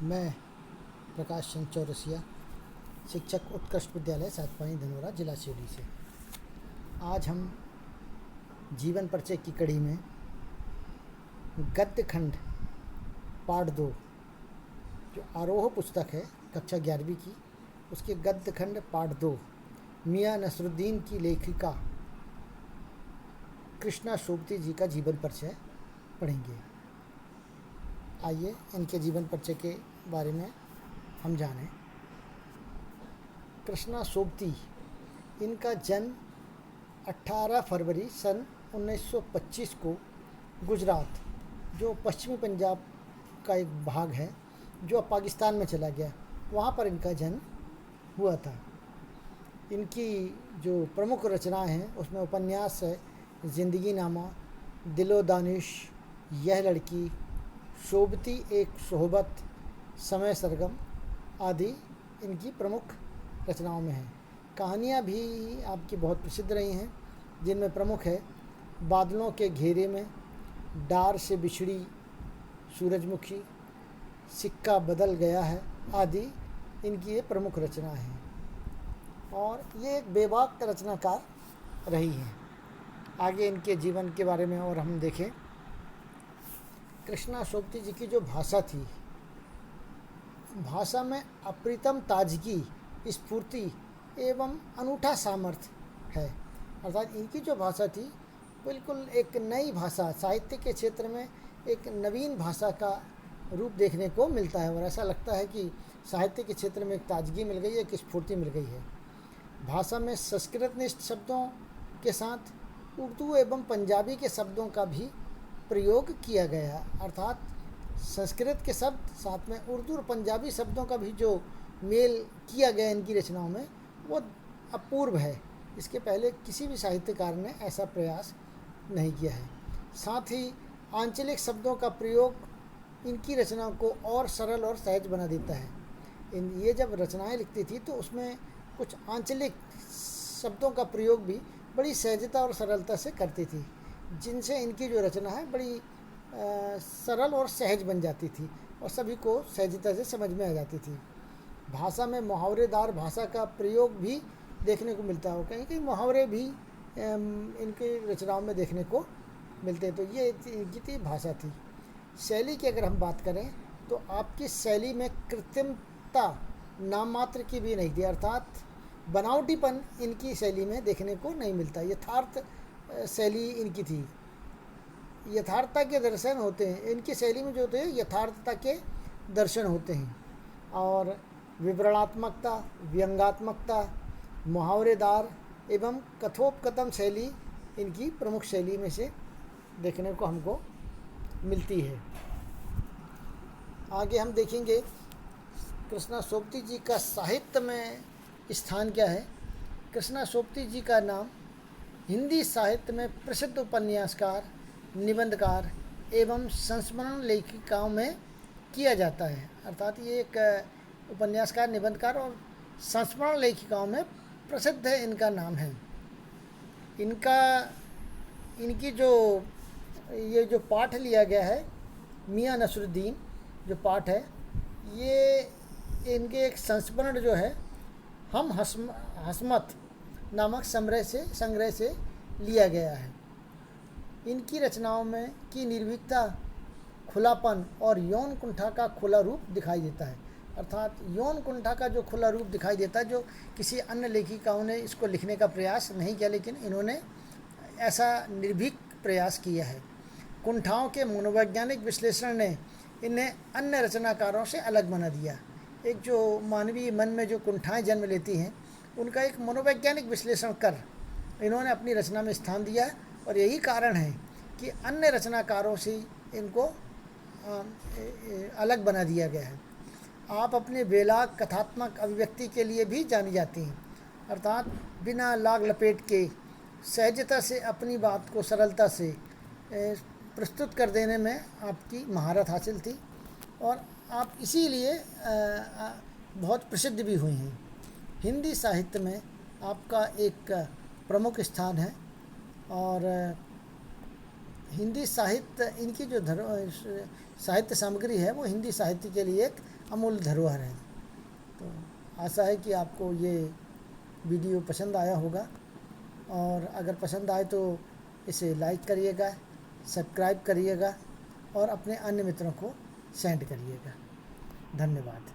मैं प्रकाश चंद्र चौरसिया, शिक्षक उत्कृष्ट विद्यालय सातपानी धनोरा, जिला शिवली से। आज हम जीवन परिचय की कड़ी में गद्य खंड पाठ 2, जो आरोह पुस्तक है कक्षा 11वीं की, उसके गद्य खंड पाठ 2 मियां नसरुद्दीन की लेखिका कृष्णा सोबती जी का जीवन परिचय पढ़ेंगे। आइए इनके जीवन परिचय के बारे में हम जानें। कृष्णा सोबती, इनका जन्म 18 फरवरी सन 1925 को गुजरात, जो पश्चिमी पंजाब का एक भाग है जो अब पाकिस्तान में चला गया, वहाँ पर इनका जन्म हुआ था। इनकी जो प्रमुख रचनाएं हैं उसमें उपन्यास है ज़िंदगी नामा, दिलो दानिश, यह लड़की, सोबती एक सोहबत, समय सरगम आदि इनकी प्रमुख रचनाओं में हैं। कहानियाँ भी आपकी बहुत प्रसिद्ध रही हैं, जिनमें प्रमुख है बादलों के घेरे में, डार से बिछड़ी, सूरजमुखी, सिक्का बदल गया है आदि इनकी ये प्रमुख रचना हैं। और ये एक बेबाक रचनाकार रही हैं। आगे इनके जीवन के बारे में और हम देखें। कृष्णा सोबती जी की जो भाषा थी, भाषा में अप्रितम ताजगी, स्फूर्ति एवं अनूठा सामर्थ्य है। अर्थात इनकी जो भाषा थी बिल्कुल एक नई भाषा, साहित्य के क्षेत्र में एक नवीन भाषा का रूप देखने को मिलता है। और ऐसा लगता है कि साहित्य के क्षेत्र में एक ताजगी मिल गई है, एक स्फूर्ति मिल गई है। भाषा में संस्कृतनिष्ठ शब्दों के साथ उर्दू एवं पंजाबी के शब्दों का भी प्रयोग किया गया। अर्थात संस्कृत के शब्द साथ में उर्दू और पंजाबी शब्दों का भी जो मेल किया गया इनकी रचनाओं में, वो अपूर्व है। इसके पहले किसी भी साहित्यकार ने ऐसा प्रयास नहीं किया है। साथ ही आंचलिक शब्दों का प्रयोग इनकी रचनाओं को और सरल और सहज बना देता है। ये जब रचनाएं लिखती थी तो उसमें कुछ आंचलिक शब्दों का प्रयोग भी बड़ी सहजता और सरलता से करती थी, जिनसे इनकी जो रचना है बड़ी सरल और सहज बन जाती थी और सभी को सहजता से समझ में आ जाती थी। भाषा में मुहावरेदार भाषा का प्रयोग भी देखने को मिलता हो, कहीं कहीं मुहावरे भी इनकी रचनाओं में देखने को मिलते हैं। तो ये इनकी थी भाषा थी। शैली की अगर हम बात करें तो आपकी शैली में कृत्रिमता नाम मात्र की भी नहीं थी। अर्थात बनावटीपन इनकी शैली में देखने को नहीं मिलता। यथार्थ शैली इनकी थी। यथार्थता के दर्शन होते हैं इनकी शैली में, जो होते हैं यथार्थता के दर्शन होते हैं। और विवरणात्मकता, व्यंगात्मकता, मुहावरेदार एवं कथोपकथन शैली इनकी प्रमुख शैली में से देखने को हमको मिलती है। आगे हम देखेंगे कृष्णा सोबती जी का साहित्य में स्थान क्या है। कृष्णा सोबती जी का नाम हिंदी साहित्य में प्रसिद्ध उपन्यासकार, निबंधकार एवं संस्मरण लेखिकाओं में किया जाता है। अर्थात ये एक उपन्यासकार, निबंधकार और संस्मरण लेखिकाओं में प्रसिद्ध है, इनका नाम है। इनकी ये जो पाठ लिया गया है मियां नसरुद्दीन, जो पाठ है ये इनके एक संस्मरण जो है हम हसमत नामक संग्रह से लिया गया है। इनकी रचनाओं में की निर्भीकता, खुलापन और यौन कुंठा का खुला रूप दिखाई देता है। अर्थात यौन कुंठा का जो खुला रूप दिखाई देता है, जो किसी अन्य लेखिकाओं ने इसको लिखने का प्रयास नहीं किया, लेकिन इन्होंने ऐसा निर्भीक प्रयास किया है। कुंठाओं के मनोवैज्ञानिक विश्लेषण ने इन्हें अन्य रचनाकारों से अलग बना दिया। एक जो मानवीय मन में जो कुंठाएं जन्म लेती हैं, उनका एक मनोवैज्ञानिक विश्लेषण कर इन्होंने अपनी रचना में स्थान दिया। और यही कारण है कि अन्य रचनाकारों से इनको अलग बना दिया गया है। आप अपने बेलाग कथात्मक अभिव्यक्ति के लिए भी जानी जाती हैं। अर्थात बिना लाग लपेट के सहजता से अपनी बात को सरलता से प्रस्तुत कर देने में आपकी महारत हासिल थी और आप इसीलिए बहुत प्रसिद्ध भी हुई हैं। हिंदी साहित्य में आपका एक प्रमुख स्थान है और हिंदी साहित्य, इनकी जो साहित्य सामग्री है वो हिंदी साहित्य के लिए एक अमूल्य धरोहर हैं। तो आशा है कि आपको ये वीडियो पसंद आया होगा, और अगर पसंद आए तो इसे लाइक करिएगा, सब्सक्राइब करिएगा और अपने अन्य मित्रों को सेंड करिएगा। धन्यवाद।